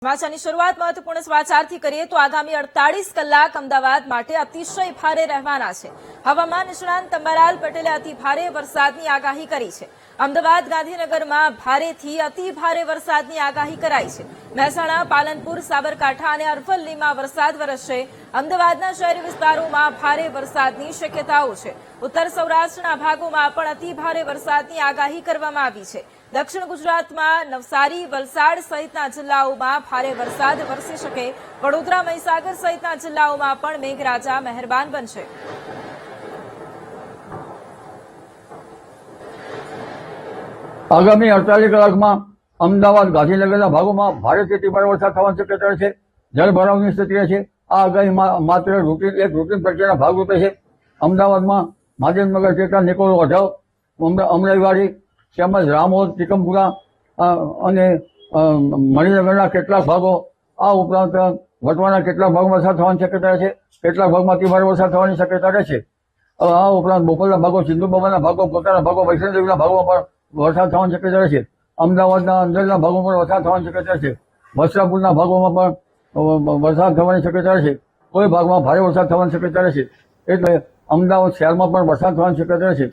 સમાચારની શરૂઆત મહત્વપૂર્ણ સમાચારથી કરીએ તો આગામી 48 કલાક અમદાવાદ માટે અતિશય ભારે રહેવાના છે। હવામાન નિષ્ણાંત અંબાલાલ પટેલે અતિ ભારે વરસાદની આગાહી કરી છે। અમદાવાદ ગાંધીનગરમાં ભારેથી અતિ ભારે વરસાદની આગાહી કરાઈ છે। મહેસાણા, પાલનપુર, સાબરકાંઠા અને અરવલ્લીમાં વરસાદ વરસશે। અમદાવાદના શહેરી વિસ્તારોમાં ભારે વરસાદની શક્યતાઓ છે। ઉત્તર સૌરાષ્ટ્રના ભાગોમાં પણ અતિ ભારે વરસાદની આગાહી કરવામાં આવી છે। દક્ષિણ ગુજરાતમાં નવસારી, વલસાડ સહિતના જિલ્લાઓમાં ભારે વરસાદ વરસી શકે। વડોદરા, મહીસાગર સહિતના જિલ્લાઓમાં પણ મેઘરાજા મહેરબાન બનશે। આગામી 48 કલાકમાં અમદાવાદ, ગાંધીનગરના ભાગોમાં ભારેથી અતિ ભારે વરસાદ થવાની શક્યતા છે। જળભરાવની સ્થિતિ રહેશે। આ આગાહી માત્ર રૂટીન પ્રક્રિયાના ભાગરૂપે છે। અમદાવાદમાં મહાદેવનગર, ટેકરા, નિકોલ, વઢવ, અમરાઈવાડી તેમજ રામોલ, તિકમપુરા અને મણિનગરના કેટલાક ભાગો, આ ઉપરાંત વટવાના કેટલાક ભાગોમાં વરસાદ થવાની શક્યતા છે। કેટલાક ભાગમાં અતિ ભારે વરસાદ થવાની શક્યતા રહેશે। આ ઉપરાંત બોપલના ભાગો, સિંધુબાબાના ભાગો, પોતાના ભાગો, વૈષ્ણોદેવીના ભાગોમાં પણ વરસાદ થવાની શક્યતા રહેશે। અમદાવાદના અંદરના ભાગોમાં પણ વરસાદ થવાની શક્યતા છે। વસ્ત્રાપુરના ભાગોમાં પણ વરસાદ થવાની શક્યતા રહેશે। કોઈ ભાગમાં ભારે વરસાદ થવાની શક્યતા રહેશે। એટલે અમદાવાદ શહેરમાં પણ વરસાદ થવાની શક્યતા રહેશે।